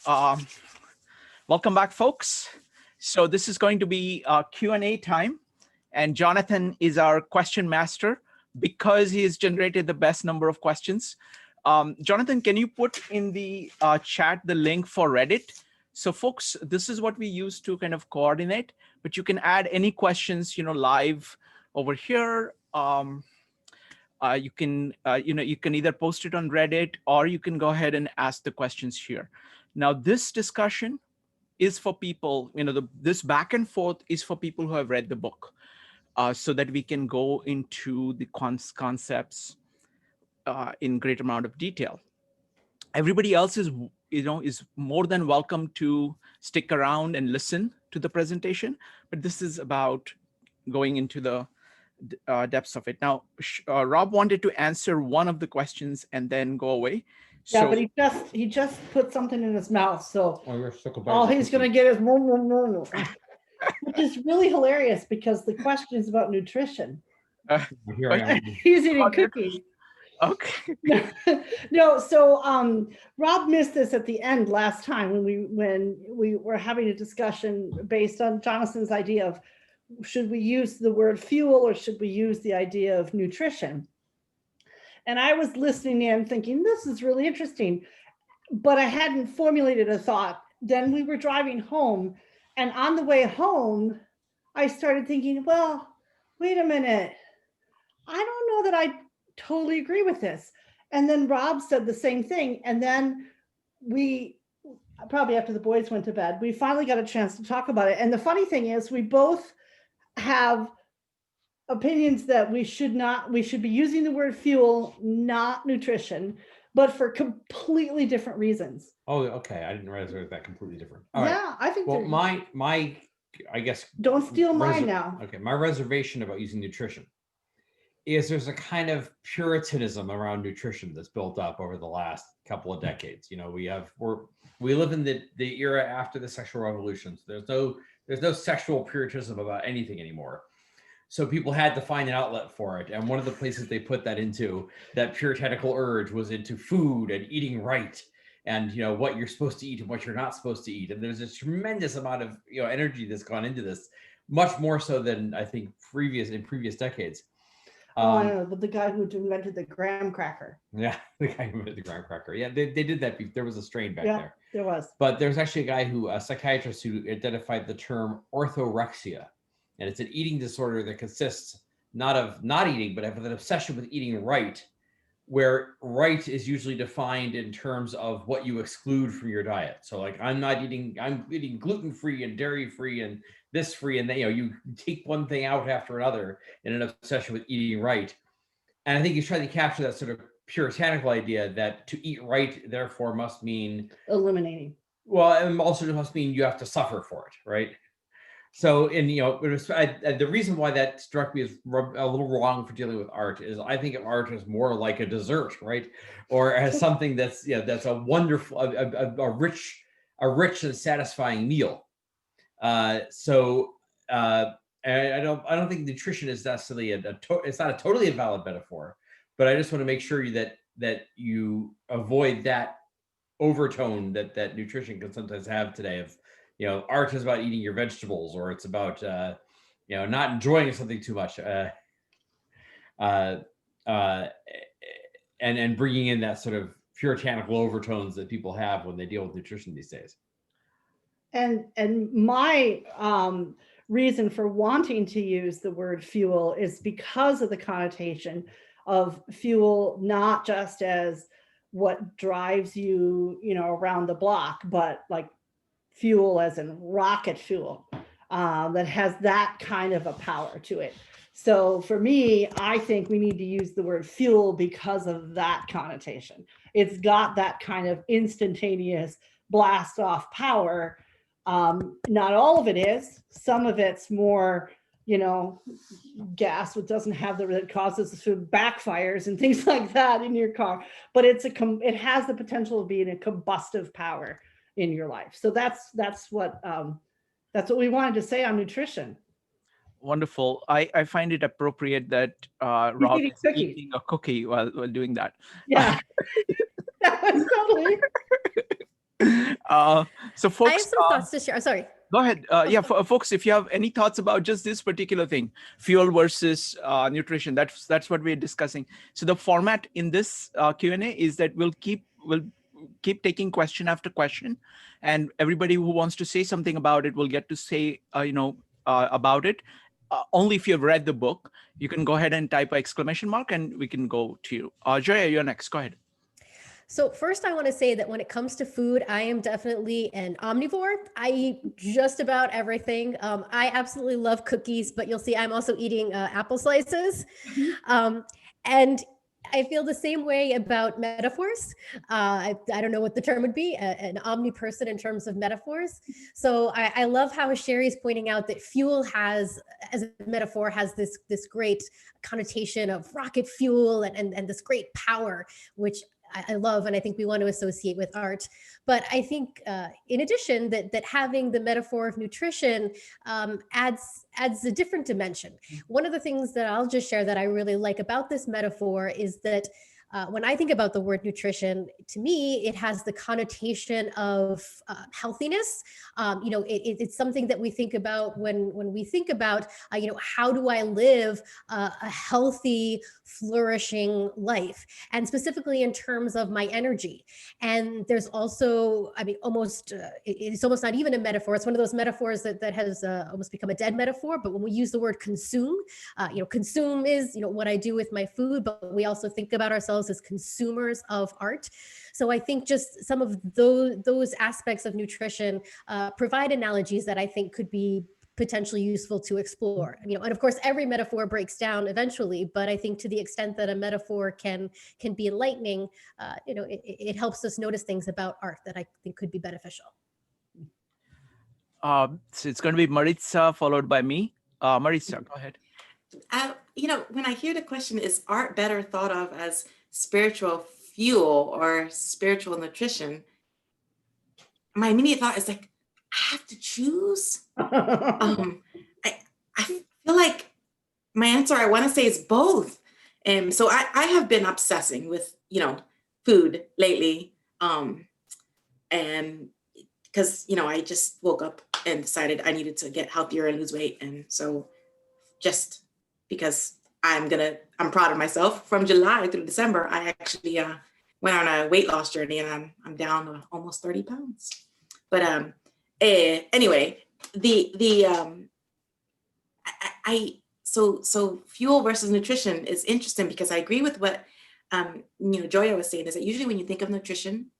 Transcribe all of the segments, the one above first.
Um, Welcome back, folks. So this is going to be Q&A time, and Jonathan is our question master because he has generated the best number of questions. Jonathan, can you put in the chat the link for Reddit? So folks, this is what we use to kind of coordinate, but you can add any questions, live over here. You can either post it on Reddit or you can go ahead and ask the questions here. Now, this discussion is for people, this back and forth is for people who have read the book, so that we can go into the concepts in great amount of detail. Everybody else is more than welcome to stick around and listen to the presentation, but this is about going into the depths of it. Now, Rob wanted to answer one of the questions and then go away. Yeah, but he just put something in his mouth, so all he's going to get is which is really hilarious because the question is about nutrition. Here I am. He's eating cookies. Okay. No, so Rob missed this at the end last time when we were having a discussion based on Jonathan's idea of should we use the word fuel or should we use the idea of nutrition? And I was listening in thinking, this is really interesting, but I hadn't formulated a thought. Then we were driving home, and on the way home, I started thinking, well, wait a minute. I don't know that I totally agree with this. And then Rob said the same thing. And then we, probably after the boys went to bed, we finally got a chance to talk about it. And the funny thing is we both have opinions that we should be using the word fuel, not nutrition, but for completely different reasons. Oh, okay. I didn't realize it was that completely different. All right. I think. Well, my, I guess. Don't steal mine now. Okay, my reservation about using nutrition is there's a kind of puritanism around nutrition that's built up over the last couple of decades. We live in the era after the sexual revolution. So there's no sexual puritanism about anything anymore. So people had to find an outlet for it. And one of the places they put that into, that puritanical urge, was into food and eating right, and what you're supposed to eat and what you're not supposed to eat. And there's a tremendous amount of energy that's gone into this, much more so than I think in previous decades. I know, but the guy who invented the graham cracker. Yeah, the guy who invented the graham cracker. Yeah, they did that. There was a strain back there. There was. But there's actually a psychiatrist who identified the term orthorexia. And it's an eating disorder that consists not of not eating, but of an obsession with eating right, where right is usually defined in terms of what you exclude from your diet. So like, I'm eating gluten-free and dairy-free and this free, and then you take one thing out after another in an obsession with eating right. And I think he's trying to capture that sort of puritanical idea that to eat right, therefore, must mean eliminating. Well, and also it must mean you have to suffer for it, right? So, the reason why that struck me as a little wrong for dealing with art is I think of art as more like a dessert, right? Or as something that's that's a wonderful, a rich and satisfying meal. I don't think nutrition is necessarily it's not a totally invalid metaphor, but I just want to make sure that you avoid that overtone that nutrition can sometimes have today of. Art is about eating your vegetables, or it's about, not enjoying something too much, and bringing in that sort of puritanical overtones that people have when they deal with nutrition these days. And my reason for wanting to use the word fuel is because of the connotation of fuel, not just as what drives you, around the block, but like fuel as in rocket fuel, that has that kind of a power to it. So for me, I think we need to use the word fuel because of that connotation. It's got that kind of instantaneous blast off power. Not all of it is. Some of it's more, gas, which doesn't have that causes backfires and things like that in your car. But it has the potential of being a combustive power in your life. So that's what we wanted to say on nutrition. Wonderful. I find it appropriate that Rob is eating a cookie while doing that. Yeah. That was totally. So I folks, have some thoughts to share. Sorry. go ahead. Yeah, folks, if you have any thoughts about just this particular thing, fuel versus nutrition, that's what we're discussing. So the format in this Q&A is that we'll keep taking question after question, and everybody who wants to say something about it will get to say, about it. Only if you've read the book, you can go ahead and type an exclamation mark, and we can go to you. Joia, you're next. Go ahead. So first, I want to say that when it comes to food, I am definitely an omnivore. I eat just about everything. I absolutely love cookies, but you'll see I'm also eating apple slices. And I feel the same way about metaphors. I don't know what the term would be, an omniperson in terms of metaphors. So I love how Sherri is pointing out that fuel has, as a metaphor, has this great connotation of rocket fuel and this great power, which I love, and I think we want to associate with art. But I think, in addition, that having the metaphor of nutrition adds a different dimension. One of the things that I'll just share that I really like about this metaphor is that when I think about the word nutrition, to me, it has the connotation of healthiness. It's something that we think about when we think about, how do I live a healthy, flourishing life? And specifically in terms of my energy. And there's also, it's almost not even a metaphor. It's one of those metaphors that has almost become a dead metaphor. But when we use the word consume, consume is, what I do with my food, but we also think about ourselves as consumers of art. So I think just some of those aspects of nutrition provide analogies that I think could be potentially useful to explore. And of course, every metaphor breaks down eventually, but I think to the extent that a metaphor can be enlightening, it helps us notice things about art that I think could be beneficial. So it's going to be Maritza followed by me. Maritza, go ahead. When I hear the question, is art better thought of as spiritual fuel or spiritual nutrition? My immediate thought is like, I have to choose. I feel like my answer, I want to say, is both. So I have been obsessing with, food lately. And because, I just woke up and decided I needed to get healthier and lose weight. And so just because I'm proud of myself, from July through December, I actually went on a weight loss journey, and I'm down to almost 30 pounds. But anyway, so fuel versus nutrition is interesting, because I agree with what Joia was saying, is that usually when you think of nutrition,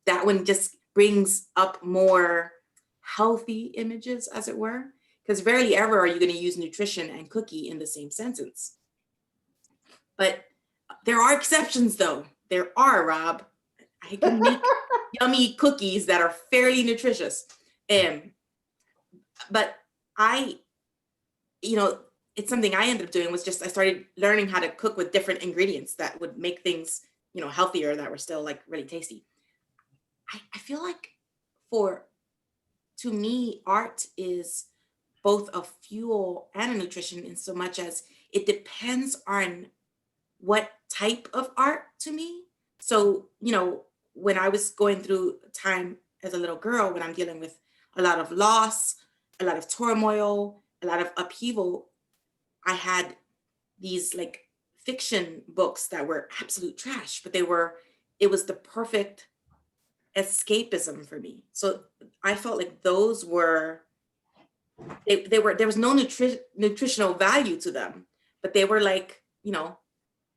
that one just brings up more healthy images, as it were, because rarely ever are you going to use nutrition and cookie in the same sentence. But there are exceptions, though. There are, Rob. I can make yummy cookies that are fairly nutritious. But it's something I ended up doing, was just I started learning how to cook with different ingredients that would make things, healthier, that were still like really tasty. I feel like to me, art is both a fuel and a nutrition, in so much as it depends on what type of art to me. So, when I was going through time as a little girl, when I'm dealing with a lot of loss, a lot of turmoil, a lot of upheaval, I had these like fiction books that were absolute trash, but it was the perfect escapism for me. So I felt like those were, there was no nutritional value to them, but they were like,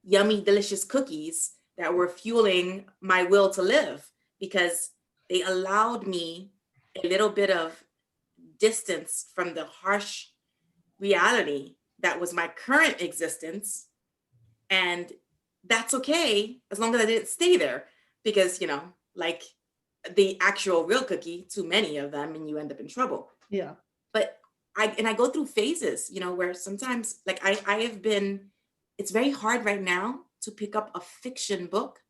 yummy, delicious cookies that were fueling my will to live, because they allowed me a little bit of distance from the harsh reality that was my current existence. And that's okay, as long as I didn't stay there, because, like the actual real cookie, too many of them, and you end up in trouble. Yeah. But I go through phases, where sometimes, like it's very hard right now to pick up a fiction book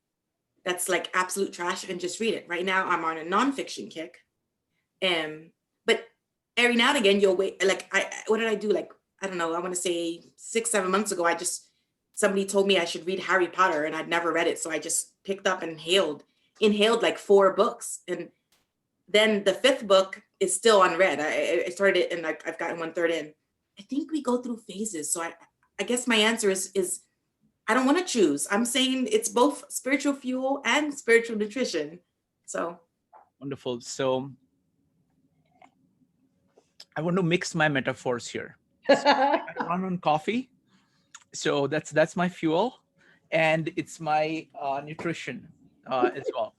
that's like absolute trash and just read it. Right now, I'm on a nonfiction kick. But every now and again, you'll wait. Like, what did I do? Like, I don't know, I want to say 6-7 months ago, somebody told me I should read Harry Potter, and I'd never read it. So I just picked up and inhaled like 4 books. And then the 5th book is still unread. I started it and I've gotten 1/3 in. I think we go through phases. So I guess my answer is I don't want to choose. I'm saying it's both spiritual fuel and spiritual nutrition. So wonderful. So I want to mix my metaphors here. So I run on coffee. So that's my fuel, and it's my nutrition as well.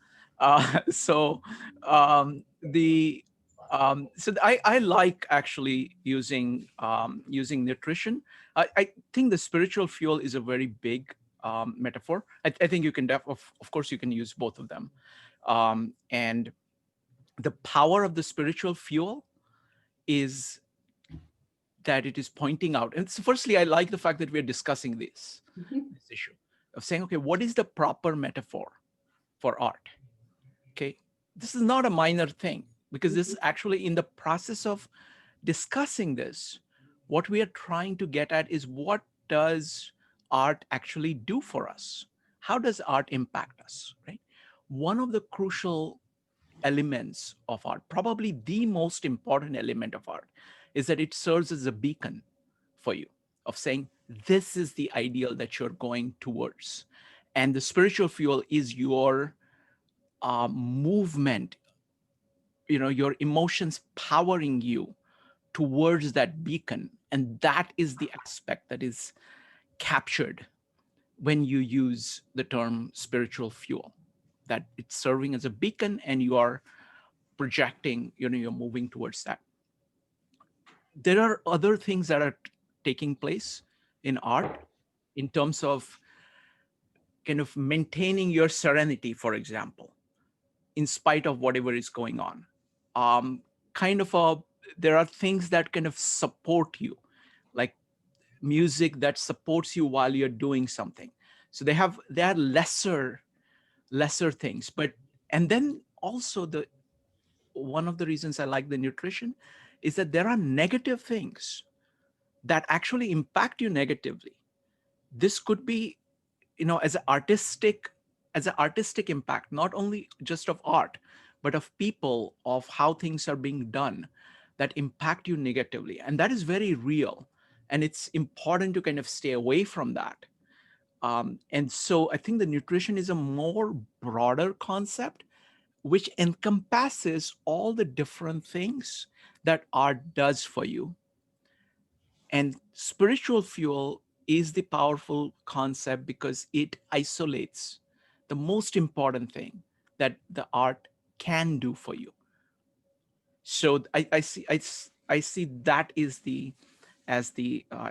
So I like actually using nutrition. I think the spiritual fuel is a very big metaphor. I think you can of course you can use both of them, and the power of the spiritual fuel is that it is pointing out. And so firstly, I like the fact that we're discussing this issue of saying, okay, what is the proper metaphor for art? Okay, this is not a minor thing, because this is actually in the process of discussing this, what we are trying to get at is, what does art actually do for us? How does art impact us, right? One of the crucial elements of art, probably the most important element of art, is that it serves as a beacon for you of saying, this is the ideal that you're going towards. And the spiritual fuel is your movement, your emotions powering you towards that beacon. And that is the aspect that is captured when you use the term spiritual fuel, that it's serving as a beacon and you are projecting, you're moving towards that. There are other things that are taking place in art in terms of kind of maintaining your serenity, for example, in spite of whatever is going on. There are things that kind of support you, like music that supports you while you're doing something. So they are lesser things, and then also one of the reasons I like the nutrition is that there are negative things that actually impact you negatively. This could be, as an artistic impact, not only just of art, but of people, of how things are being done that impact you negatively. And that is very real. And it's important to kind of stay away from that. And so I think the nutrition is a more broader concept, which encompasses all the different things that art does for you. And spiritual fuel is the powerful concept because it isolates the most important thing that the art can do for you. So I see that is the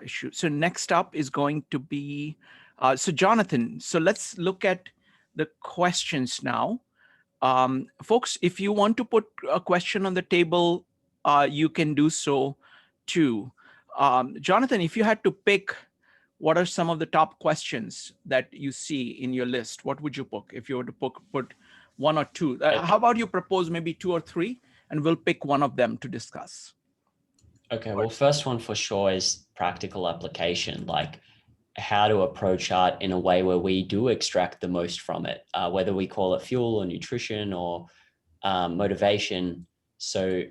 issue. So next up is going to be, so Jonathan, so let's look at the questions now. Folks, if you want to put a question on the table, you can do so too. Jonathan, if you had to pick, what are some of the top questions that you see in your list? What would you pick if you were to put one or two? How about you propose maybe 2 or 3, and we'll pick one of them to discuss. Okay, well, first one for sure is practical application, like how to approach art in a way where we do extract the most from it, whether we call it fuel or nutrition or motivation. So,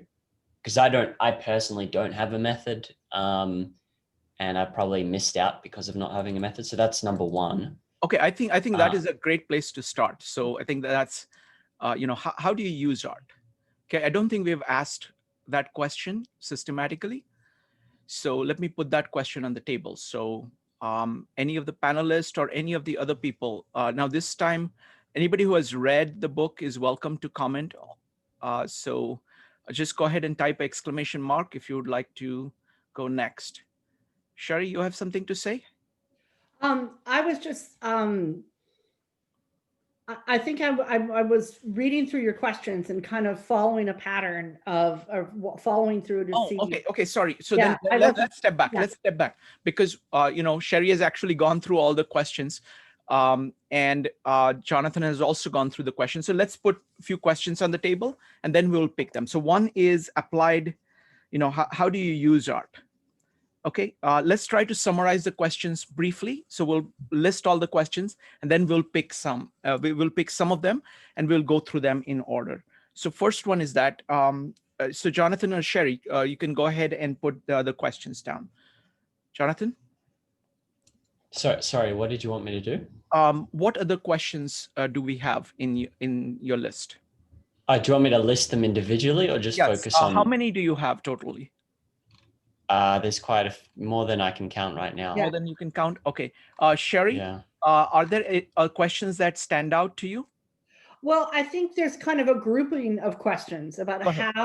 because I personally don't have a method, and I probably missed out because of not having a method. So that's number one. Okay, I think that is a great place to start. So I think that's, how do you use art? Okay, I don't think we've asked that question systematically. So let me put that question on the table. So any of the panelists or any of the other people, now this time, anybody who has read the book is welcome to comment. So just go ahead and type exclamation mark if you would like to go next. Sherri, you have something to say? I was just, I think I was reading through your questions and kind of following a pattern of following through to see. Okay, sorry. So Yeah, then let's step back. Yeah. Let's step back because, Sherri has actually gone through all the questions, and Jonathan has also gone through the questions. So let's put a few questions on the table and then we'll pick them. So one is applied, how do you use art? Okay, let's try to summarize the questions briefly. So we'll list all the questions and then we'll pick some. We will pick some of them and we'll go through them in order. So first one is that, so Jonathan or Sherri, you can go ahead and put the other questions down. Jonathan? Sorry, what did you want me to do? What other questions do we have in your list? Do you want me to list them individually or just Yes. focus on? How many do you have totally? There's quite more than I can count right now. More than you can count? Okay. Sherri, Yeah. are there questions that stand out to you? Well, I think there's kind of a grouping of questions about Go ahead.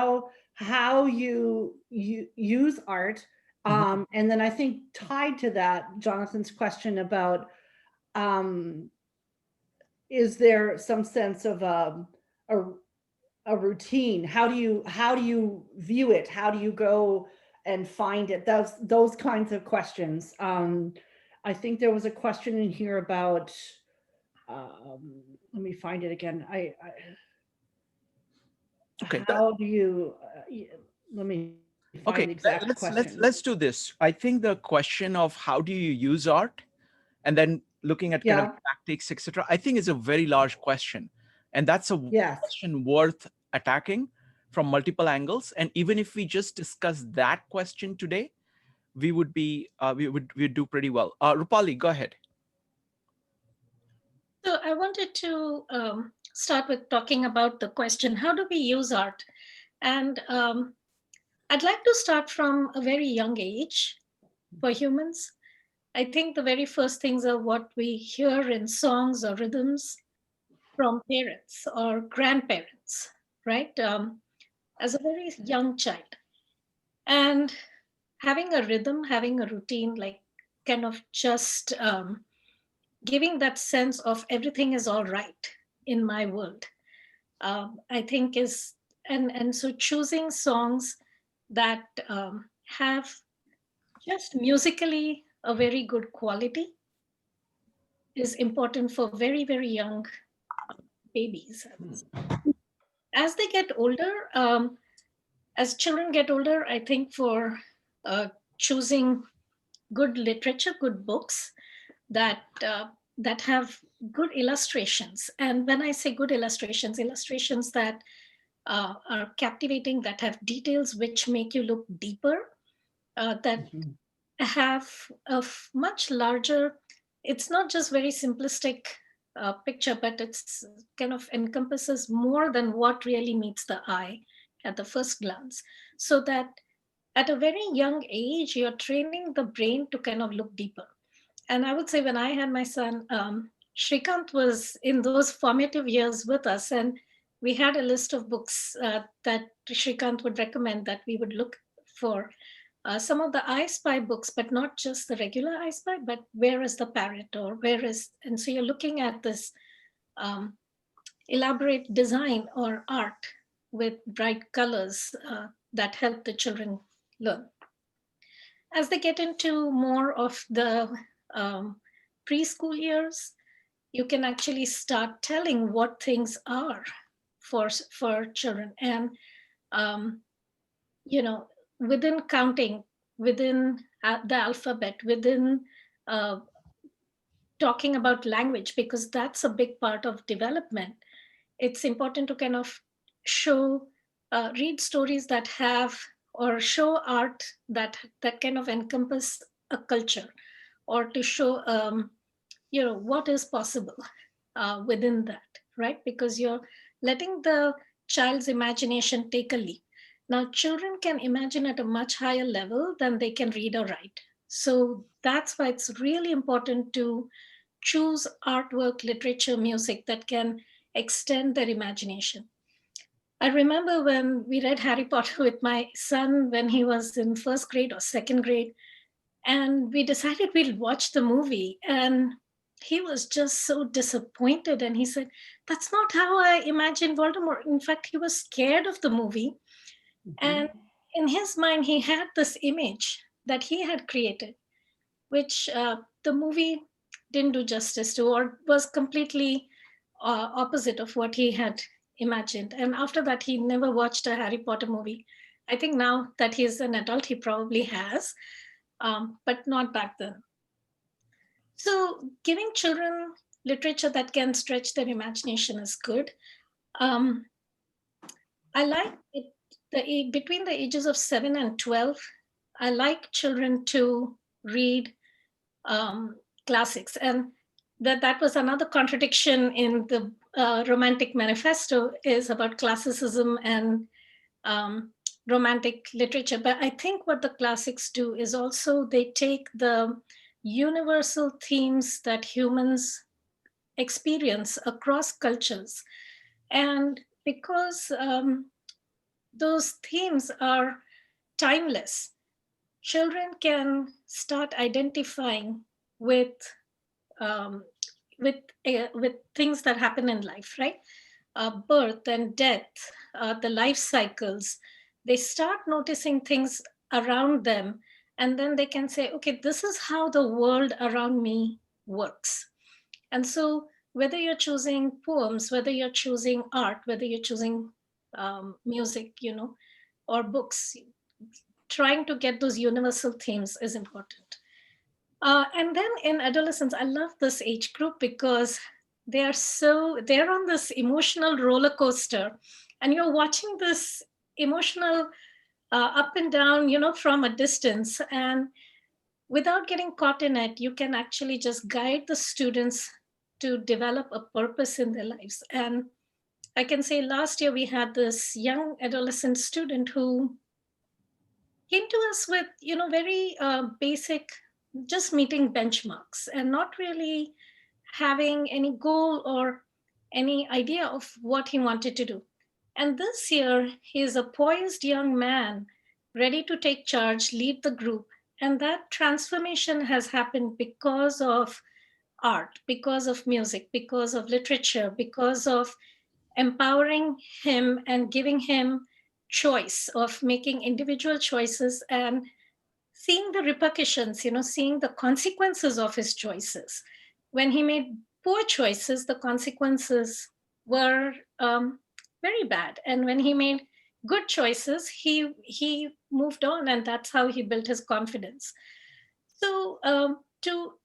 how you use art. And then I think tied to that, Jonathan's question about is there some sense of a routine? How do you view it? How do you go and find it? Those kinds of questions. I think there was a question in here about let me find it again. Okay. How do you let me find the exact question. Let's do this. I think the question of how do you use art, and then looking at kind of tactics, etc., I think is a very large question, and that's a question worth attacking from multiple angles. And even if we just discuss that question today, we would be we'd do pretty well. Rupali, go ahead. So I wanted to start with talking about the question, how do we use art? And I'd like to start from a very young age for humans. I think the very first things are what we hear in songs or rhythms from parents or grandparents, right? As a very young child. And having a rhythm, having a routine, like kind of just giving that sense of everything is all right in my world, I think is, and so choosing songs that have just musically a very good quality is important for very, very young babies. As they get older, as children get older, I think for choosing good literature, good books that that have good illustrations. And when I say good illustrations, illustrations that are captivating, that have details which make you look deeper, that have a much larger, it's not just very simplistic picture, but it's kind of encompasses more than what really meets the eye at the first glance. So that at a very young age, you're training the brain to kind of look deeper. And I would say when I had my son, Shrikant was in those formative years with us, and we had a list of books that Shrikant would recommend that we would look for. Some of the I Spy books, but not just the regular I Spy, but where is the parrot, or where is, and so you're looking at this elaborate design or art with bright colors that help the children learn. As they get into more of the preschool years, you can actually start telling what things are for children. And, you know, within counting, within the alphabet, within talking about language, because that's a big part of development, it's important to kind of show, read stories that have, or show art that kind of encompass a culture, or to show, you know, what is possible within that, right? Because you're letting the child's imagination take a leap. Now, children can imagine at a much higher level than they can read or write. So that's why it's really important to choose artwork, literature, music that can extend their imagination. I remember when we read Harry Potter with my son when he was in first grade or second grade, and we decided we'll watch the movie, and he was just so disappointed, and he said, that's not how I imagined Voldemort. In fact, he was scared of the movie. And in his mind, he had this image that he had created, which the movie didn't do justice to, or was completely opposite of what he had imagined. And after that, he never watched a Harry Potter movie. I think now that he's an adult, he probably has, but not back then. So giving children literature that can stretch their imagination is good. I like it, between the ages of 7 and 12, I like children to read classics. And that was another contradiction in the Romantic Manifesto, is about classicism and romantic literature. But I think what the classics do is also they take the universal themes that humans experience across cultures. And because those themes are timeless, children can start identifying with um, with things that happen in life, right? Birth and death, the life cycles. They start noticing things around them, and then they can say, okay, this is how the world around me works. And so, whether you're choosing poems, whether you're choosing art, whether you're choosing music, or books, trying to get those universal themes is important. And then in adolescence, I love this age group because they're on this emotional roller coaster, and you're watching this emotional up and down, from a distance. And without getting caught in it, you can actually just guide the students to develop a purpose in their lives. And I can say last year we had this young adolescent student who came to us with, very basic, just meeting benchmarks and not really having any goal or any idea of what he wanted to do. And this year, he is a poised young man, ready to take charge, lead the group. And that transformation has happened because of art, because of music, because of literature, because of empowering him and giving him choice of making individual choices and seeing the repercussions, seeing the consequences of his choices. When he made poor choices, the consequences were very bad. And when he made good choices, he moved on, and that's how he built his confidence. So,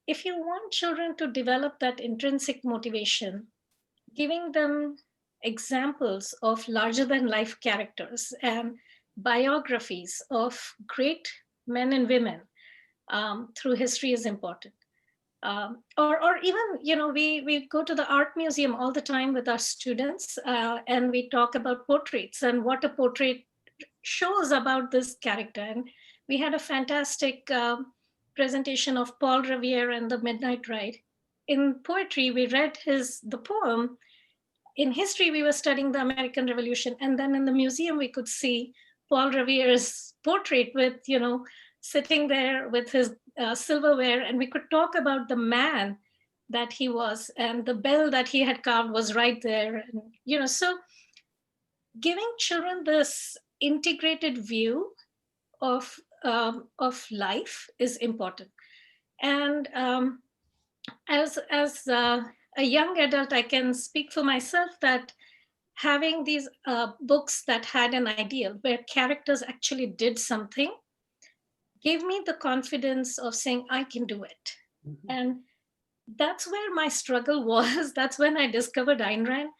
if you want children to develop that intrinsic motivation, giving them examples of larger than life characters and biographies of great men and women through history is important. Or even, we go to the art museum all the time with our students, and we talk about portraits and what a portrait shows about this character. And we had a fantastic presentation of Paul Revere and the Midnight Ride. In poetry, we read the poem. In history, we were studying the American Revolution. And then in the museum, we could see Paul Revere's portrait with, sitting there with his silverware. And we could talk about the man that he was, and the bell that he had carved was right there. And, so giving children this integrated view of life is important. And as a young adult, I can speak for myself that having these books that had an ideal where characters actually did something gave me the confidence of saying, I can do it. Mm-hmm. And that's where my struggle was. That's when I discovered Ayn Rand.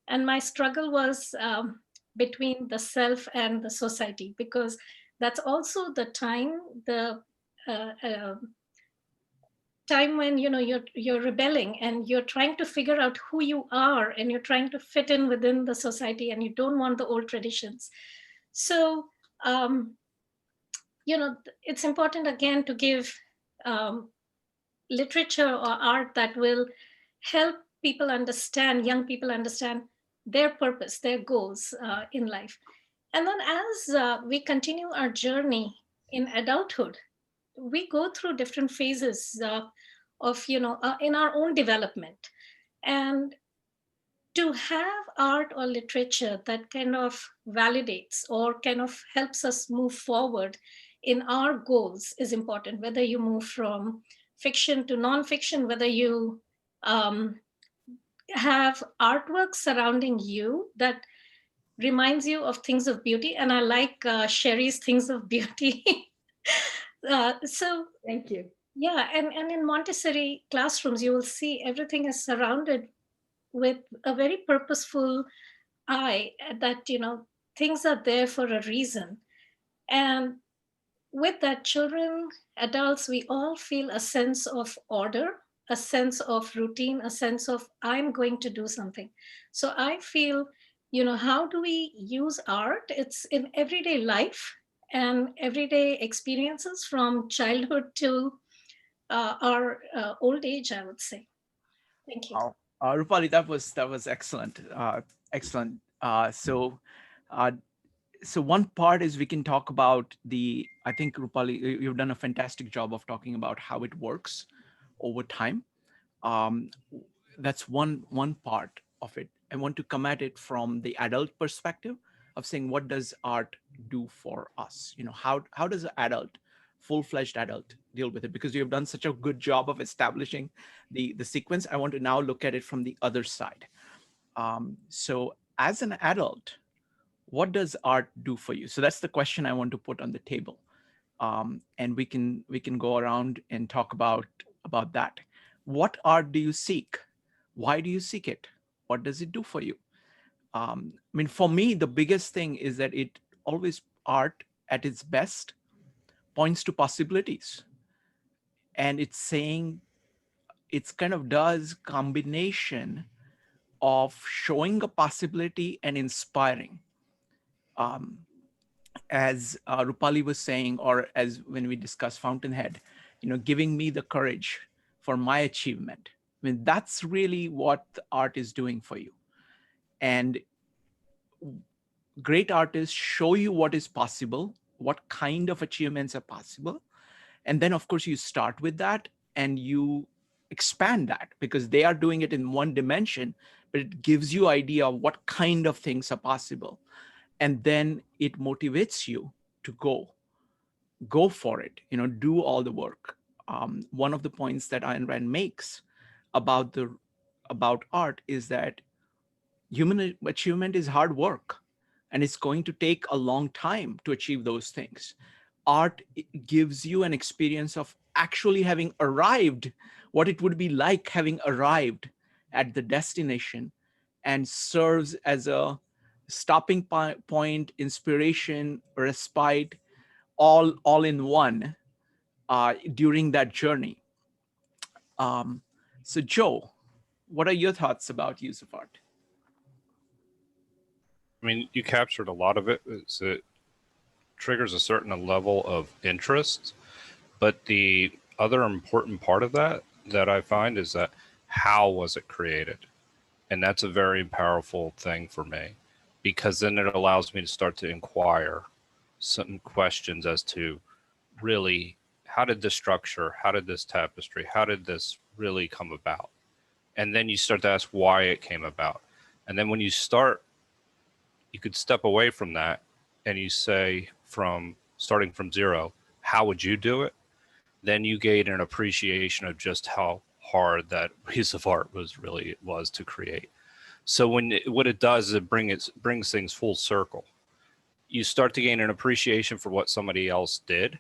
And my struggle was between the self and the society, because that's also the time, time when you're rebelling and you're trying to figure out who you are, and you're trying to fit in within the society, and you don't want the old traditions. So it's important again to give literature or art that will help people understand, young people understand their purpose, their goals in life. And then as we continue our journey in adulthood, we go through different phases of in our own development. And to have art or literature that kind of validates or kind of helps us move forward in our goals is important, whether you move from fiction to nonfiction, whether you have artwork surrounding you that reminds you of things of beauty. And I like Sherri's Things of Beauty. So thank you. Yeah, and in Montessori classrooms, you will see everything is surrounded with a very purposeful eye that, things are there for a reason. And with that, children, adults, we all feel a sense of order, a sense of routine, a sense of I'm going to do something. So I feel, how do we use art? It's in everyday life and everyday experiences from childhood to our old age, I would say. Thank you. Rupali, that was excellent. Excellent. Uh, so one part is we can talk about I think Rupali, you've done a fantastic job of talking about how it works over time. That's one part of it. I want to come at it from the adult perspective of saying, what does art do for us? How does an adult, full-fledged adult, deal with it? Because you have done such a good job of establishing the sequence. I want to now look at it from the other side. So as an adult, what does art do for you? So that's the question I want to put on the table. And we can go around and talk about that. What art do you seek? Why do you seek it? What does it do for you? I mean, for me, the biggest thing is that art at its best points to possibilities. And it's saying, it's kind of does combination of showing a possibility and inspiring. As Rupali was saying, or as when we discussed Fountainhead, giving me the courage for my achievement. I mean, that's really what the art is doing for you. And great artists show you what is possible, what kind of achievements are possible. And then, of course, you start with that and you expand that, because they are doing it in one dimension, but it gives you idea of what kind of things are possible. And then it motivates you to go for it, do all the work. One of the points that Ayn Rand makes about art is that human achievement is hard work, and it's going to take a long time to achieve those things. Art gives you an experience of actually having arrived, what it would be like having arrived at the destination, and serves as a stopping point, inspiration, respite, all in one during that journey. So Joe, what are your thoughts about use of art? I mean, you captured a lot of it. It triggers a certain level of interest, but the other important part of that I find is that how was it created? And that's a very powerful thing for me, because then it allows me to start to inquire some questions as to really, how did this structure, how did this tapestry, how did this really come about? And then you start to ask why it came about. And then when you start, you could step away from that and you say, from starting from zero, how would you do it? Then you gain an appreciation of just how hard that piece of art was to create. So what it does is it brings things full circle. You start to gain an appreciation for what somebody else did,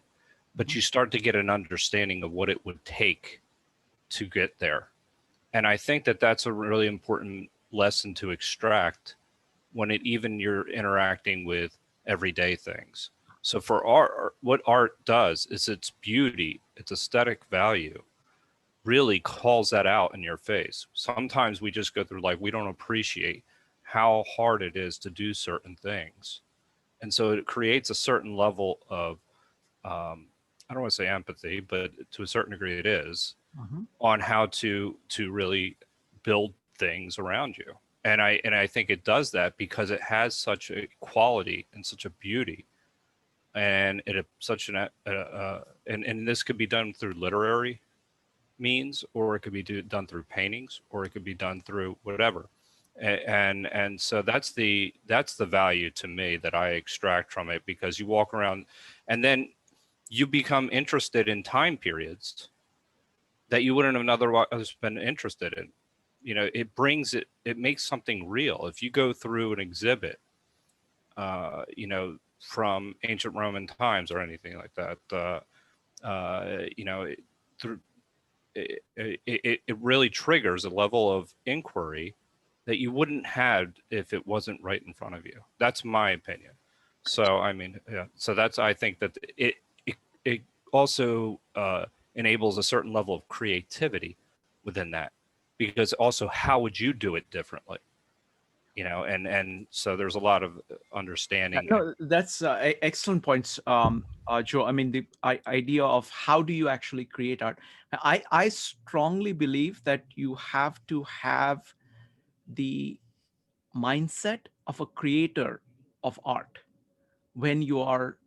but you start to get an understanding of what it would take to get there. And I think that that's a really important lesson to extract when you're interacting with everyday things. So for art, what art does is its beauty, its aesthetic value really calls that out in your face. Sometimes we just go through life, we don't appreciate how hard it is to do certain things. And so it creates a certain level of, I don't want to say empathy, but to a certain degree it is, on how to really build things around you. And I think it does that because it has such a quality and such a beauty, and and this could be done through literary means, or it could be done through paintings, or it could be done through whatever. And so that's the value to me that I extract from it, because you walk around and then you become interested in time periods that you wouldn't have otherwise been interested in. It makes something real. If you go through an exhibit, from ancient Roman times or anything like that, it really triggers a level of inquiry that you wouldn't have if it wasn't right in front of you. That's my opinion. So I mean, yeah. So that's, I think that it also enables a certain level of creativity within that, because also how would you do it differently? You know, and so there's a lot of understanding. No, that's excellent points, Joe. I mean, the idea of how do you actually create art. I strongly believe that you have to have the mindset of a creator of art when you are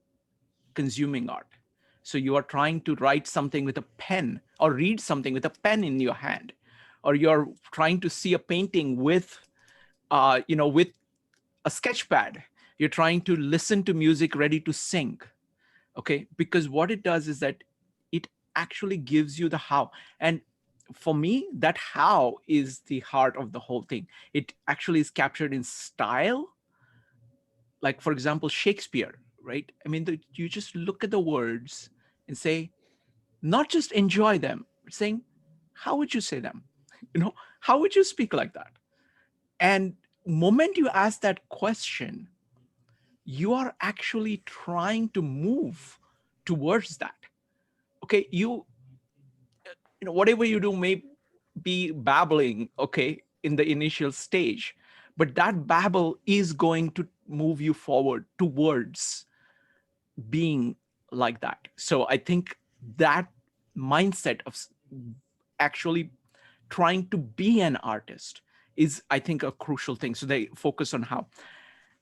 consuming art. So you are trying to write something with a pen, or read something with a pen in your hand, or you're trying to see a painting with, with a sketch pad. You're trying to listen to music ready to sing. Okay, because what it does is that it actually gives you the how. And for me, that how is the heart of the whole thing. It actually is captured in style. Like, for example, Shakespeare, right? I mean, you just look at the words and say, not just enjoy them, but saying, how would you say them? How would you speak like that? And moment you ask that question, you are actually trying to move towards that. Okay, whatever you do may be babbling, okay, in the initial stage, but that babble is going to move you forward towards being like that. So I think that mindset of actually trying to be an artist is, I think, a crucial thing. So they focus on how.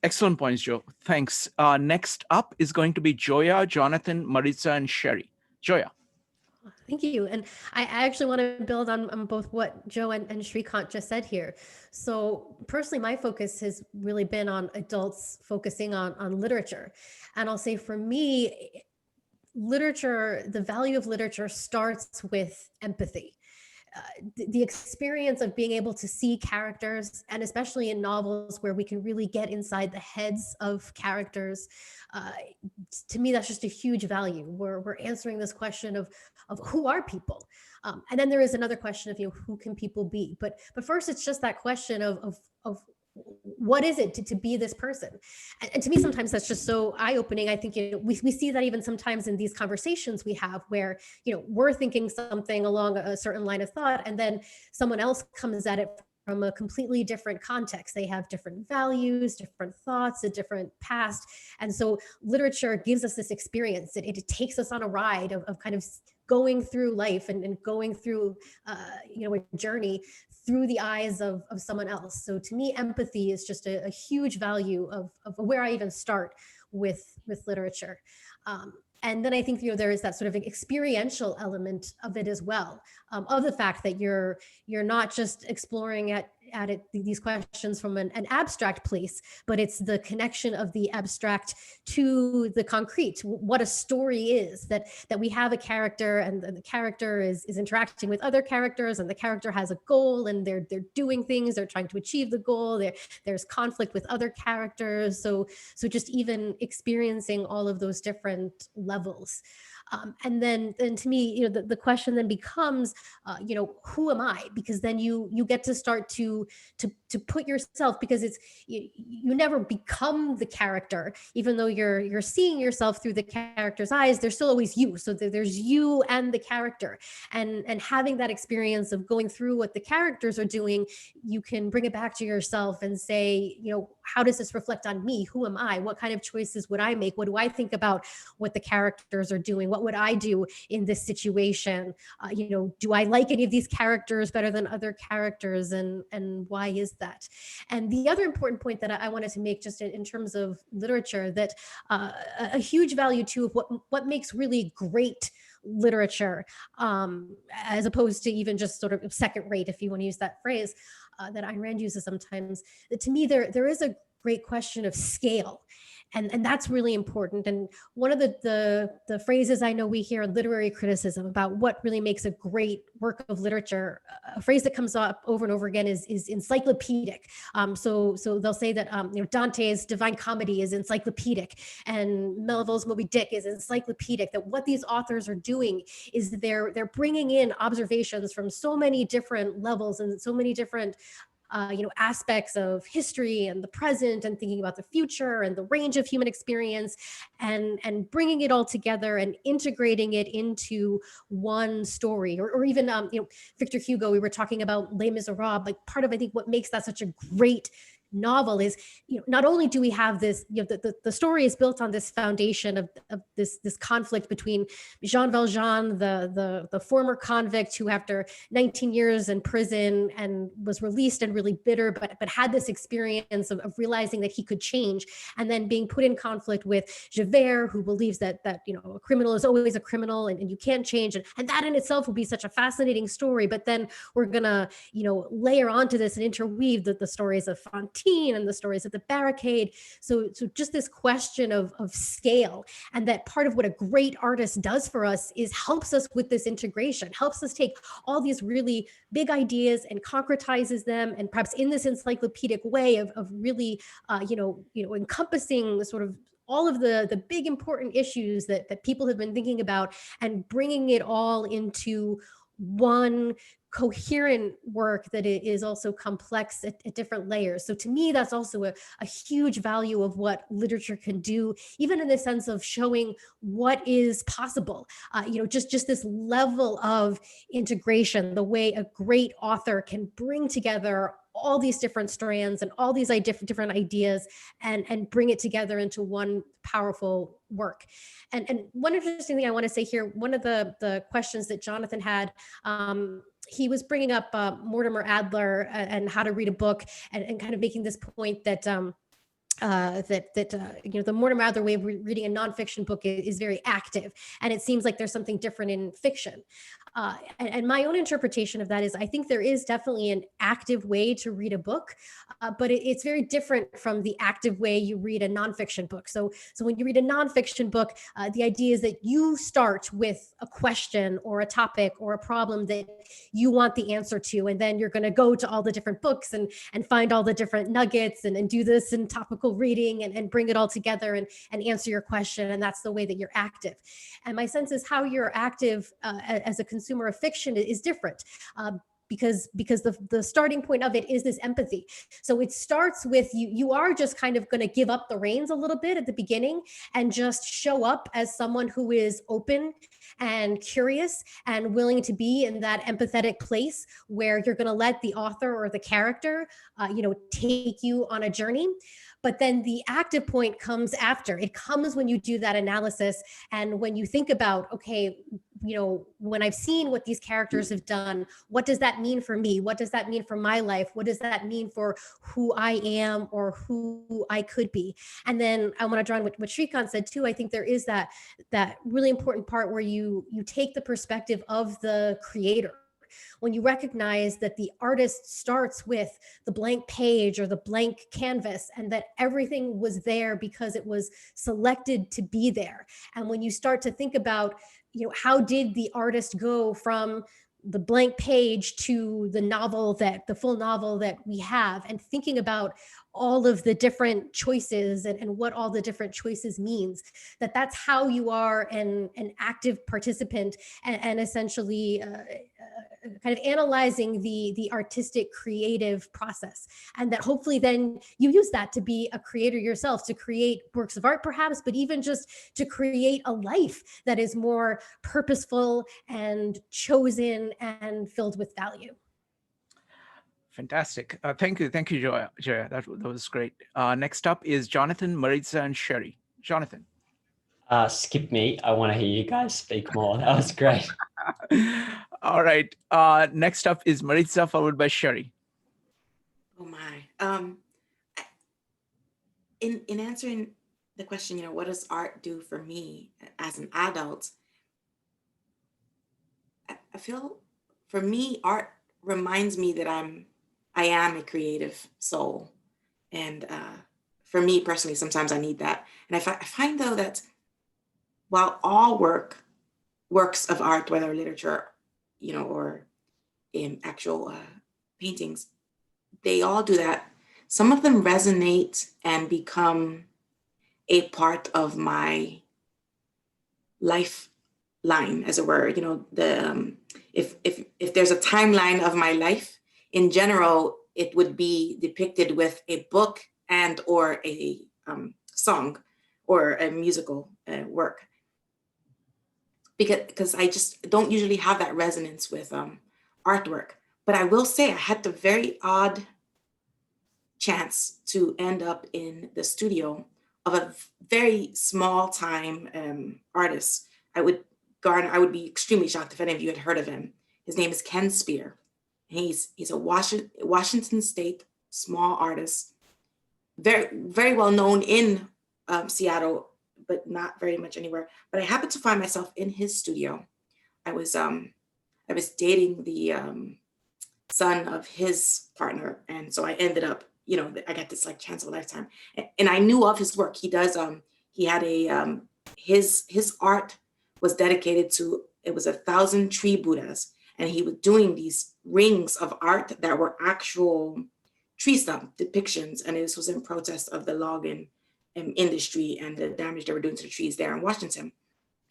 Excellent points, Joe. Thanks. Next up is going to be Joia, Jonathan, Maritza, and Sherri. Joia. Thank you. And I actually want to build on both what Joe and Shrikant just said here. So personally, my focus has really been on adults focusing on literature. And I'll say for me, literature, the value of literature starts with empathy. The experience of being able to see characters, and especially in novels where we can really get inside the heads of characters, to me, that's just a huge value. We're answering this question of who are people, and then there is another question of who can people be. But first, it's just that question of what is it to be this person? And to me, sometimes that's just so eye-opening. I think we see that even sometimes in these conversations we have where we're thinking something along a certain line of thought, and then someone else comes at it from a completely different context. They have different values, different thoughts, a different past. And so literature gives us this experience. It takes us on a ride of kind of going through life and going through a journey through the eyes of someone else. So to me, empathy is just a huge value of where I even start with literature. And then I think there is that sort of experiential element of it as well, of the fact that you're not just exploring at it these questions from an abstract place, but it's the connection of the abstract to the concrete. What a story is, that we have a character, and the character is interacting with other characters, and the character has a goal, and they're doing things, they're trying to achieve the goal. There's conflict with other characters. So just even experiencing all of those different levels. And then to me, the question then becomes, who am I? Because then you get to start to put yourself, because it's you never become the character, even though you're seeing yourself through the character's eyes. There's still always you. So there's you and the character, and having that experience of going through what the characters are doing, you can bring it back to yourself and say, how does this reflect on me? Who am I? What kind of choices would I make? What do I think about what the characters are doing? What would I do in this situation? Do I like any of these characters better than other characters? And why is that? And the other important point that I wanted to make, just in terms of literature, that a huge value too of what makes really great literature, as opposed to even just sort of second rate, if you want to use that phrase that Ayn Rand uses sometimes. To me, there is a great question of scale. And that's really important. And one of the phrases I know we hear in literary criticism about what really makes a great work of literature, a phrase that comes up over and over again is encyclopedic. So they'll say that Dante's Divine Comedy is encyclopedic, and Melville's Moby Dick is encyclopedic. That what these authors are doing is they're bringing in observations from so many different levels and so many different aspects of history and the present and thinking about the future and the range of human experience and bringing it all together and integrating it into one story or even, Victor Hugo, we were talking about Les Miserables, like part of, I think, what makes that such a great novel is, not only do we have this, the story is built on this foundation of this conflict between Jean Valjean, the former convict who after 19 years in prison and was released and really bitter, but had this experience of realizing that he could change, and then being put in conflict with Javert, who believes that a criminal is always a criminal and you can't change. And that in itself will be such a fascinating story. But then we're gonna, layer onto this and interweave the stories of Fantine and the stories of the barricade. So just this question of scale, and that part of what a great artist does for us is helps us with this integration, helps us take all these really big ideas and concretizes them, and perhaps in this encyclopedic way of really, encompassing the sort of all of the big important issues that people have been thinking about, and bringing it all into one coherent work that is also complex at different layers. So to me, that's also a huge value of what literature can do, even in the sense of showing what is possible. Just this level of integration, the way a great author can bring together all these different strands and all these different ideas and bring it together into one powerful work. And one interesting thing I want to say here, one of the questions that Jonathan had, he was bringing up Mortimer Adler and how to read a book, and kind of making this point that the Mortimer Adler way of reading a nonfiction book is very active, and it seems like there's something different in fiction. And my own interpretation of that is, I think there is definitely an active way to read a book, but it's very different from the active way you read a nonfiction book. So when you read a nonfiction book, the idea is that you start with a question or a topic or a problem that you want the answer to, and then you're going to go to all the different books and find all the different nuggets and do this in topical reading and bring it all together and answer your question. And that's the way that you're active. And my sense is how you're active as a consumer of fiction is different. Because the starting point of it is this empathy. So it starts with you are just kind of going to give up the reins a little bit at the beginning and just show up as someone who is open and curious and willing to be in that empathetic place where you're going to let the author or the character, take you on a journey. But then the active point comes after. It comes when you do that analysis and when you think about, okay, when I've seen what these characters have done, what does that mean for me? What does that mean for my life? What does that mean for who I am or who I could be? And then I want to draw on what Shrikant said too. I think there is that really important part where you take the perspective of the creator. When you recognize that the artist starts with the blank page or the blank canvas, and that everything was there because it was selected to be there. And when you start to think about, how did the artist go from the blank page to the full novel that we have, and thinking about all of the different choices and what all the different choices means, that's how you are an active participant and essentially kind of analyzing the artistic creative process. And that hopefully then you use that to be a creator yourself, to create works of art perhaps, but even just to create a life that is more purposeful and chosen and filled with value. Fantastic. Thank you, Joia. That was great. Next up is Jonathan, Maritza, and Sherri. Jonathan. Skip me. I want to hear you guys speak more. That was great. All right. Next up is Maritza, followed by Sherri. Oh my. In answering the question, what does art do for me as an adult? I feel for me, art reminds me that I am a creative soul. And for me personally, sometimes I need that. And I find though that while all works of art, whether literature, or in actual paintings, they all do that. Some of them resonate and become a part of my lifeline, as it were. If there's a timeline of my life, in general, it would be depicted with a book and or a song or a musical work. Because I just don't usually have that resonance with artwork. But I will say I had the very odd chance to end up in the studio of a very small time artist. I would be extremely shocked if any of you had heard of him. His name is Ken Spear. He's a Washington State small artist, very, very well known in Seattle, but not very much anywhere. But I happened to find myself in his studio. I was dating the son of his partner, and so I ended up, I got this like chance of a lifetime, and I knew of his work. He does. He had a his art was dedicated to, it was 1,000 tree Buddhas, and he was doing these rings of art that were actual tree stump depictions, and this was in protest of the logging industry and the damage they were doing to the trees there in Washington.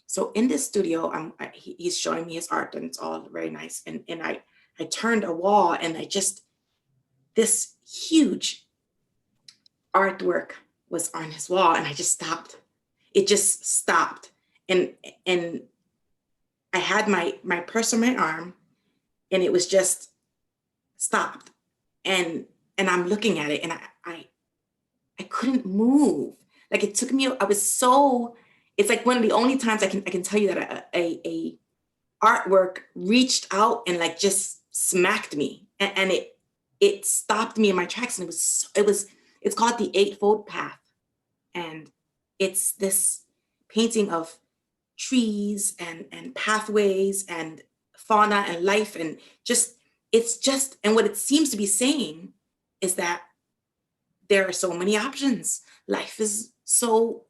So in this studio, he's showing me his art, and it's all very nice. And I turned a wall, and this huge artwork was on his wall, and I just stopped. It just stopped. And I had my purse on my arm, and it was just stopped. And I'm looking at it, and I couldn't move. Like, it took me, it's like one of the only times I can tell you that a artwork reached out and like just smacked me, and it stopped me in my tracks. And it's called The Eightfold Path, and it's this painting of trees and pathways and fauna and life, and and what it seems to be saying is that there are so many options. Life is so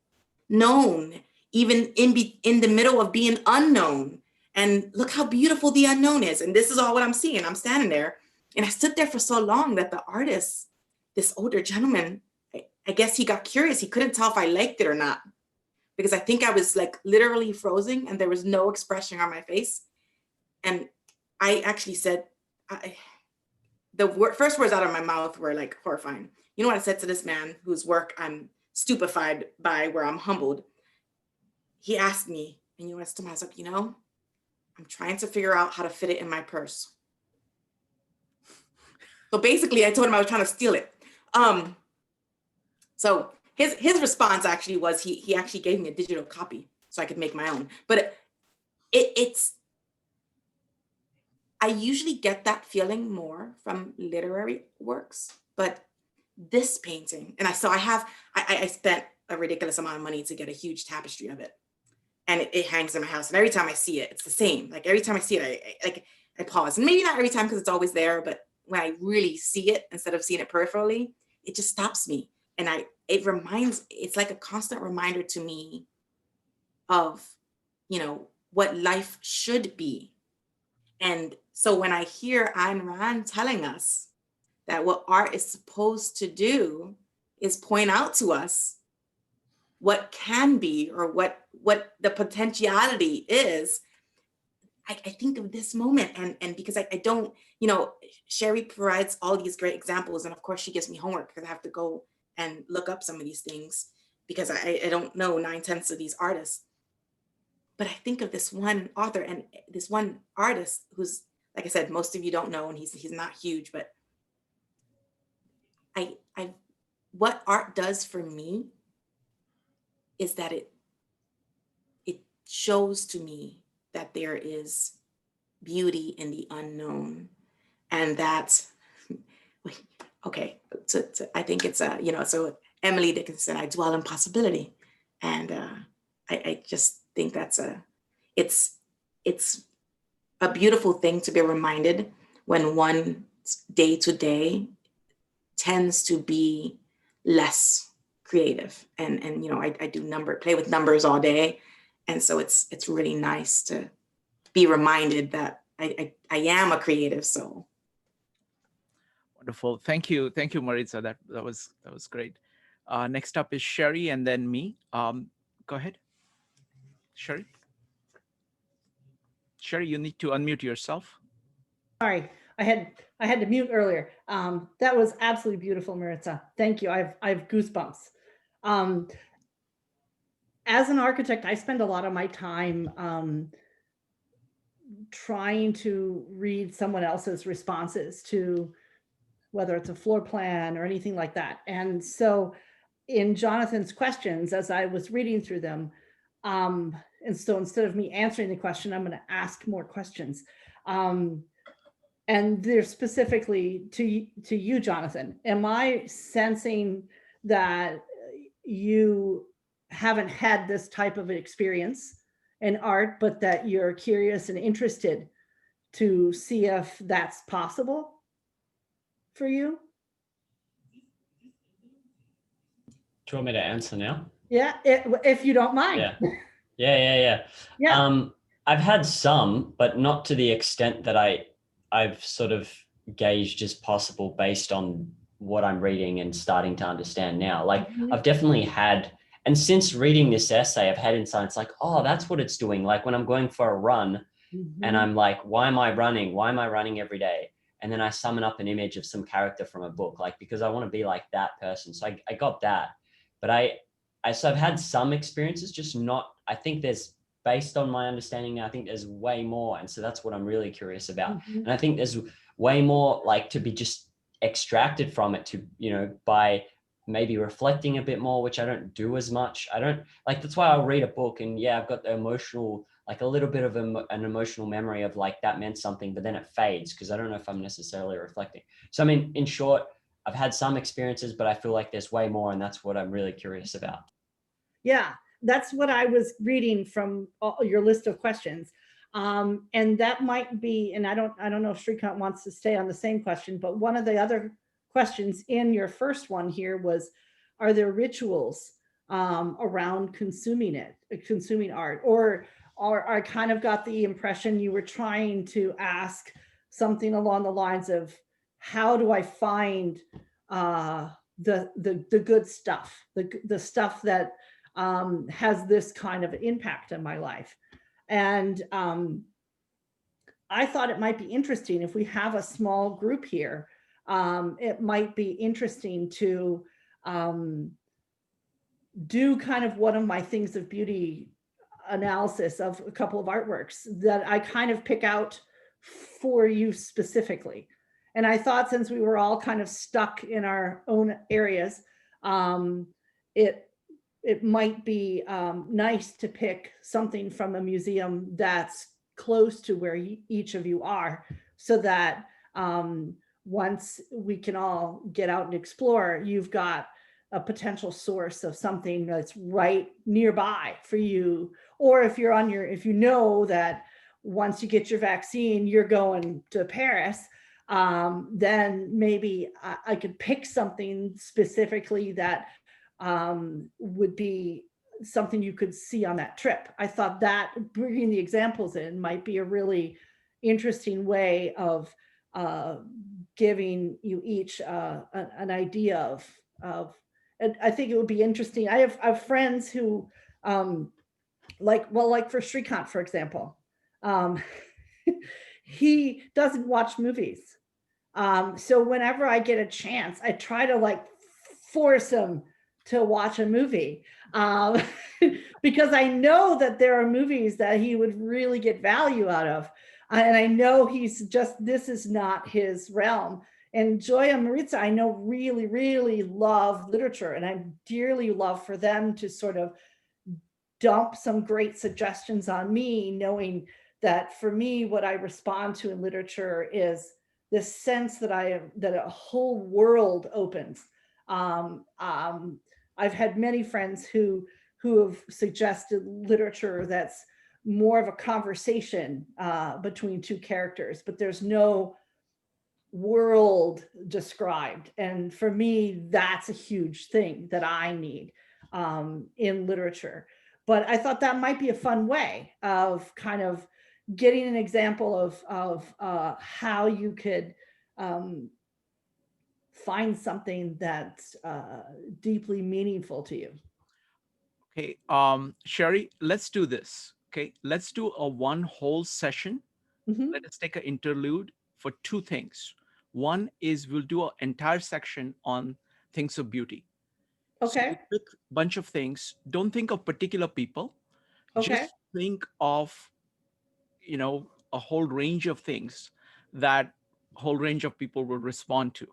known, even in the middle of being unknown. And look how beautiful the unknown is. And this is all what I'm seeing. I'm standing there, and I stood there for so long that the artist, this older gentleman, I guess he got curious. He couldn't tell if I liked it or not, because I think I was like literally frozen and there was no expression on my face. And I actually said, first words out of my mouth were like horrifying. You know what I said to this man whose work I'm stupefied by, where I'm humbled? He asked me, and I said to myself, I'm trying to figure out how to fit it in my purse. So basically I told him I was trying to steal it. So his response actually was he actually gave me a digital copy so I could make my own. But I usually get that feeling more from literary works, but this painting, and I spent a ridiculous amount of money to get a huge tapestry of it, and it hangs in my house. And every time I see it, it's the same. Like every time I see it, I pause, and maybe not every time because it's always there, but when I really see it instead of seeing it peripherally, it just stops me. And it's like a constant reminder to me of, what life should be. And so when I hear Ayn Rand telling us that what art is supposed to do is point out to us what can be, or what the potentiality is, I think of this moment, and because I don't, Sherri provides all these great examples, and of course she gives me homework because I have to go and look up some of these things because I don't know 9/10 of these artists. But I think of this one author and this one artist who's, like I said, most of you don't know, and he's not huge, but what art does for me is that it shows to me that there is beauty in the unknown, and that, okay, I think it's so Emily Dickinson, I dwell in possibility, and I just think it's a beautiful thing to be reminded when one day to day tends to be less creative, and I do play with numbers all day, and so it's really nice to be reminded that I am a creative soul. Wonderful. Thank you, Maritza. That was great. Next up is Sherri, and then me. Go ahead, Sherri. Sherri, you need to unmute yourself. Sorry, I had I had to mute earlier. That was absolutely beautiful, Maritza. Thank you. I've goosebumps. As an architect, I spend a lot of my time trying to read someone else's responses to whether it's a floor plan or anything like that. And so in Jonathan's questions, as I was reading through them, and so instead of me answering the question, I'm going to ask more questions. And they're specifically to you, Jonathan. Am I sensing that you haven't had this type of experience in art, but that you're curious and interested to see if that's possible for you? Do you want me to answer now? Yeah, if you don't mind. Yeah. Yeah. I've had some, but not to the extent that I've sort of gauged as possible based on what I'm reading and starting to understand now. Like I've definitely had, and since reading this essay, I've had insights like, oh, that's what it's doing. Like when I'm going for a run and I'm like, why am I running? Why am I running every day? And then I summon up an image of some character from a book, like, because I want to be like that person. So I got that, but so I've had some experiences, just not, I think there's, based on my understanding now, I think there's way more. And so that's what I'm really curious about. And I think there's way more like to be just extracted from it to, you know, by maybe reflecting a bit more, which I don't do as much. I don't like, that's why I'll read a book and yeah, I've got the emotional, like a little bit of an emotional memory of like, that meant something, but then it fades because I don't know if I'm necessarily reflecting. So, I mean, in short, I've had some experiences, but I feel like there's way more. And that's what I'm really curious about. Yeah, that's what I was reading from your list of questions. And that might be, and I don't know if Shrikant wants to stay on the same question, but one of the other questions in your first one here was, are there rituals around consuming art? Or I kind of got the impression you were trying to ask something along the lines of, how do I find the good stuff, the stuff that has this kind of impact on my life. And I thought it might be interesting if we have a small group here, it might be interesting to do kind of one of my things of beauty analysis of a couple of artworks that I kind of pick out for you specifically. And I thought, since we were all kind of stuck in our own areas, it might be nice to pick something from a museum that's close to where each of you are, so that once we can all get out and explore, you've got a potential source of something that's right nearby for you. Or if you're if you know that once you get your vaccine, you're going to Paris, then maybe I could pick something specifically that would be something you could see on that trip. I thought that bringing the examples in might be a really interesting way of giving you each an idea of, and I think it would be interesting. I have friends who like for Shrikant, for example, he doesn't watch movies. So whenever I get a chance, I try to like force him to watch a movie, because I know that there are movies that he would really get value out of. And I know this is not his realm. And Joia and Maritza, I know really, really love literature, and I dearly love for them to sort of dump some great suggestions on me, knowing that for me, what I respond to in literature is this sense that a whole world opens. I've had many friends who have suggested literature that's more of a conversation between two characters, but there's no world described. And for me, that's a huge thing that I need in literature. But I thought that might be a fun way of kind of getting an example of how you could find something that's deeply meaningful to you. Okay, Sherri, let's do this. Okay, let's do a one whole session. Let us take an interlude for two things. One is we'll do an entire section on things of beauty. So Okay, pick a bunch of things. Don't think of particular people. okay, Just think of, a whole range of things that whole range of people will respond to.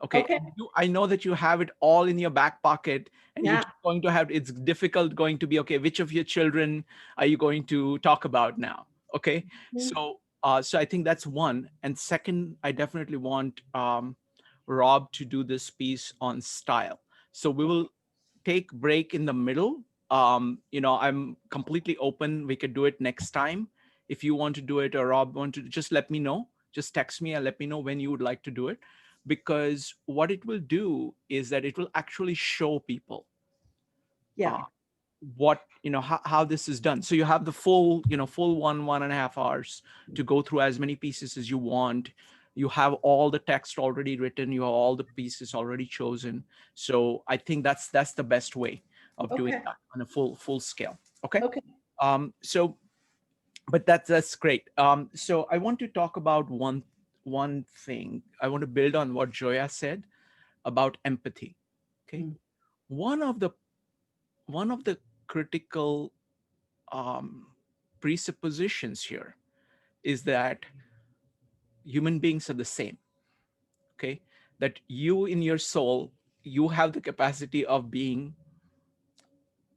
Okay. okay, I know that you have it all in your back pocket, and you're yeah, just going to have, it's difficult going to be, okay, which of your children are you going to talk about now? Okay. So I think that's one. And second, I definitely want Rob to do this piece on style. So we will take break in the middle. I'm completely open. We could do it next time. If you want to do it, or Rob want to, just let me know. Just text me and let me know when you would like to do it. Because what it will do is that it will actually show people yeah, how this is done. So you have the full 1.5 hours to go through as many pieces as you want. You have all the text already written, you have all the pieces already chosen. So I think that's the best way of doing okay, that on a full scale. Okay. okay, But that's great. So I want to talk about one thing. I want to build on what Joia said about empathy. Okay. Mm. One of the critical presuppositions here is that human beings are the same. Okay. That you in your soul, you have the capacity of being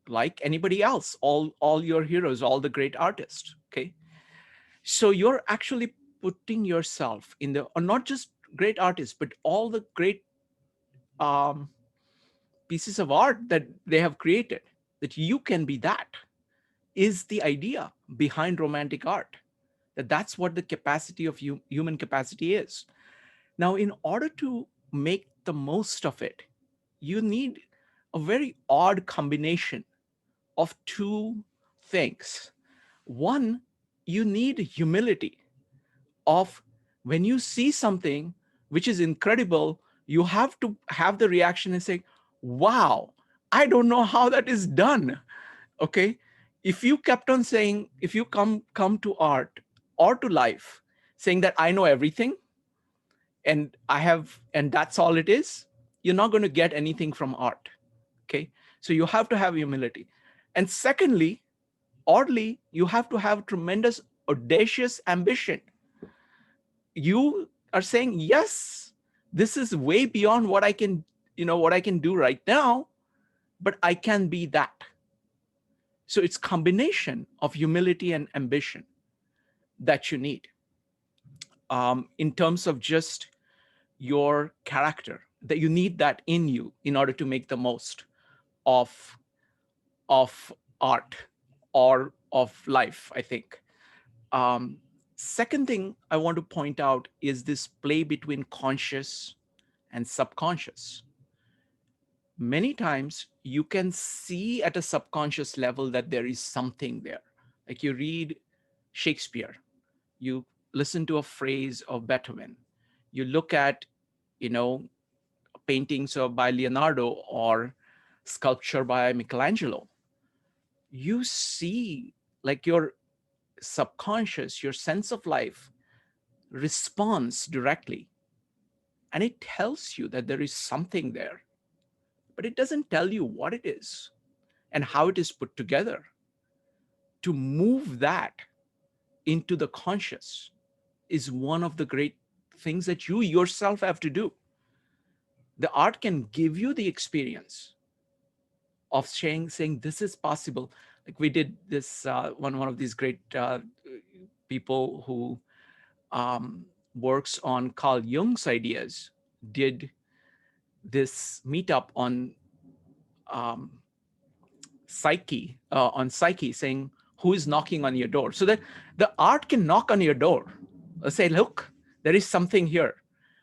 like anybody else, all your heroes, all the great artists. Okay. So you're actually putting yourself in the, or not just great artists, but all the great pieces of art that they have created, that you can be that, is the idea behind romantic art. That's what the capacity of human capacity is. Now, in order to make the most of it, you need a very odd combination of two things. One, you need humility of, when you see something which is incredible, you have to have the reaction and say, wow, I don't know how that is done. Okay. If you kept on saying, if you come to art or to life saying that I know everything and that's all it is, you're not going to get anything from art. Okay. So you have to have humility. And secondly, oddly, you have to have tremendous audacious ambition. You are saying, yes, this is way beyond what I can do right now, but I can be that. So it's combination of humility and ambition that you need in terms of just your character, that you need that in you in order to make the most of art or of life, I think. Second thing I want to point out is this play between conscious and subconscious. Many times you can see at a subconscious level that there is something there. Like you read Shakespeare, you listen to a phrase of Beethoven, you look at, paintings by Leonardo or sculpture by Michelangelo, you see like your subconscious, your sense of life responds directly. And it tells you that there is something there, but it doesn't tell you what it is and how it is put together. To move that into the conscious is one of the great things that you yourself have to do. The art can give you the experience of saying this is possible. Like we did this, one of these great people who works on Carl Jung's ideas, did this meetup on psyche, saying who is knocking on your door, so that the art can knock on your door, say, look, there is something here,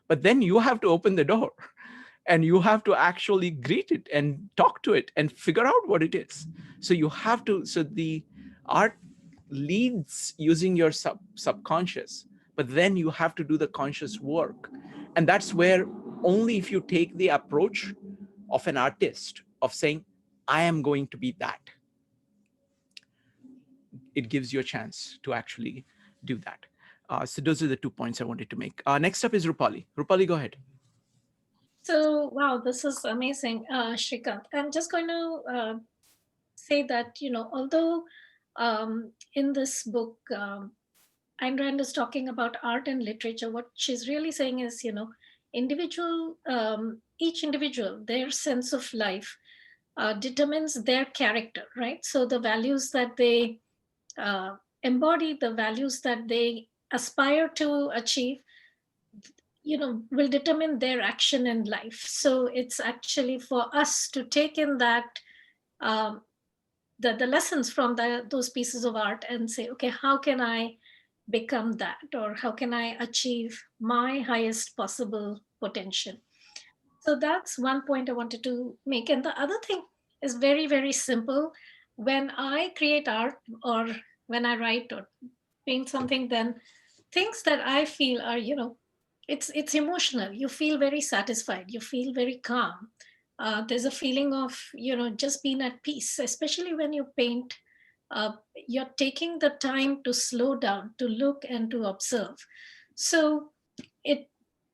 but then you have to open the door and you have to actually greet it and talk to it and figure out what it is. So the art leads using your subconscious, but then you have to do the conscious work. And that's where, only if you take the approach of an artist of saying, I am going to be that, it gives you a chance to actually do that. So those are the 2 points I wanted to make. Next up is Rupali. Rupali, go ahead. So, wow, this is amazing, Shrikant. I'm just going to say that, although in this book, Ayn Rand is talking about art and literature, what she's really saying is, each individual, their sense of life determines their character, right? So the values that they embody, the values that they aspire to achieve, will determine their action in life. So it's actually for us to take in that um, the lessons from those pieces of art and say, okay, how can I become that, or how can I achieve my highest possible potential? So that's one point I wanted to make. And the other thing is very, very simple. When I create art, or when I write or paint something, then things that I feel are, it's emotional. You feel very satisfied. You feel very calm. There's a feeling of, just being at peace, especially when you paint. You're taking the time to slow down, to look and to observe. So it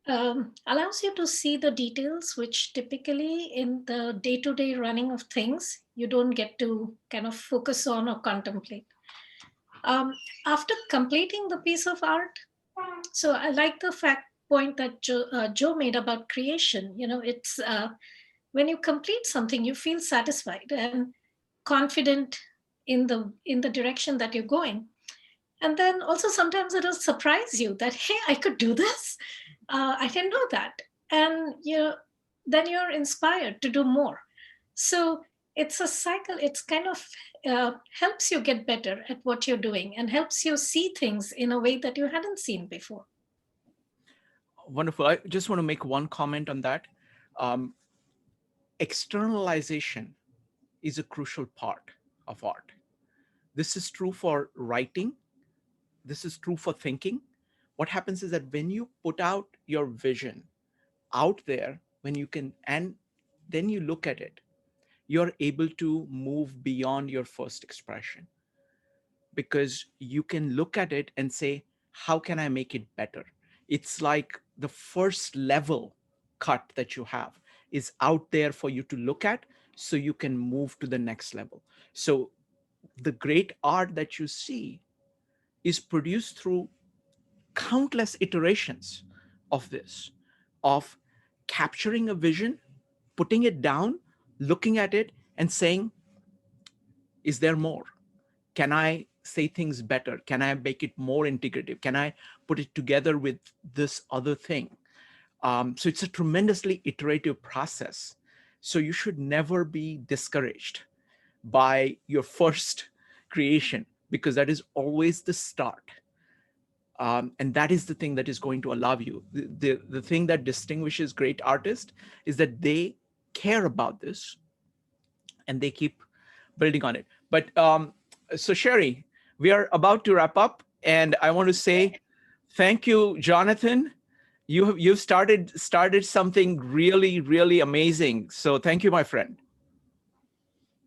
allows you to see the details, which typically in the day-to-day running of things, you don't get to kind of focus on or contemplate. After completing the piece of art, so I like the point that Joe made about creation. It's when you complete something, you feel satisfied and confident in the direction that you're going. And then also sometimes it'll surprise you that, hey, I could do this. I didn't know that. And then you're inspired to do more. So it's a cycle. It's kind of helps you get better at what you're doing and helps you see things in a way that you hadn't seen before. Wonderful. I just want to make one comment on that. Externalization is a crucial part of art. This is true for writing. This is true for thinking. What happens is that when you put out your vision out there, and then you look at it, you're able to move beyond your first expression, because you can look at it and say, how can I make it better? It's like the first level cut that you have is out there for you to look at, so you can move to the next level. So the great art that you see is produced through countless iterations of this, of capturing a vision, putting it down, looking at it and saying, is there more? Can I say things better? Can I make it more integrative? Can I put it together with this other thing? So it's a tremendously iterative process. So you should never be discouraged by your first creation, because that is always the start. And that is the thing that is going to allow you. The thing that distinguishes great artists is that they care about this and they keep building on it. But so Sherri, we are about to wrap up, and I want to say thank you, Jonathan. You've started something really, really amazing. So thank you, my friend.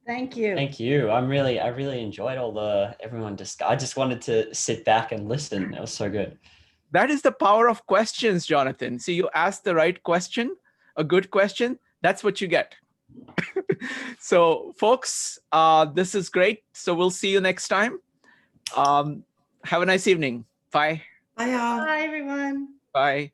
Thank you. Thank you. I really enjoyed everyone discuss. I just wanted to sit back and listen. It was so good. That is the power of questions, Jonathan. See, you ask the right question, a good question, that's what you get. So folks, this is great. So we'll see you next time. Have a nice evening. Bye. Bye, y'all. Bye, everyone. Bye.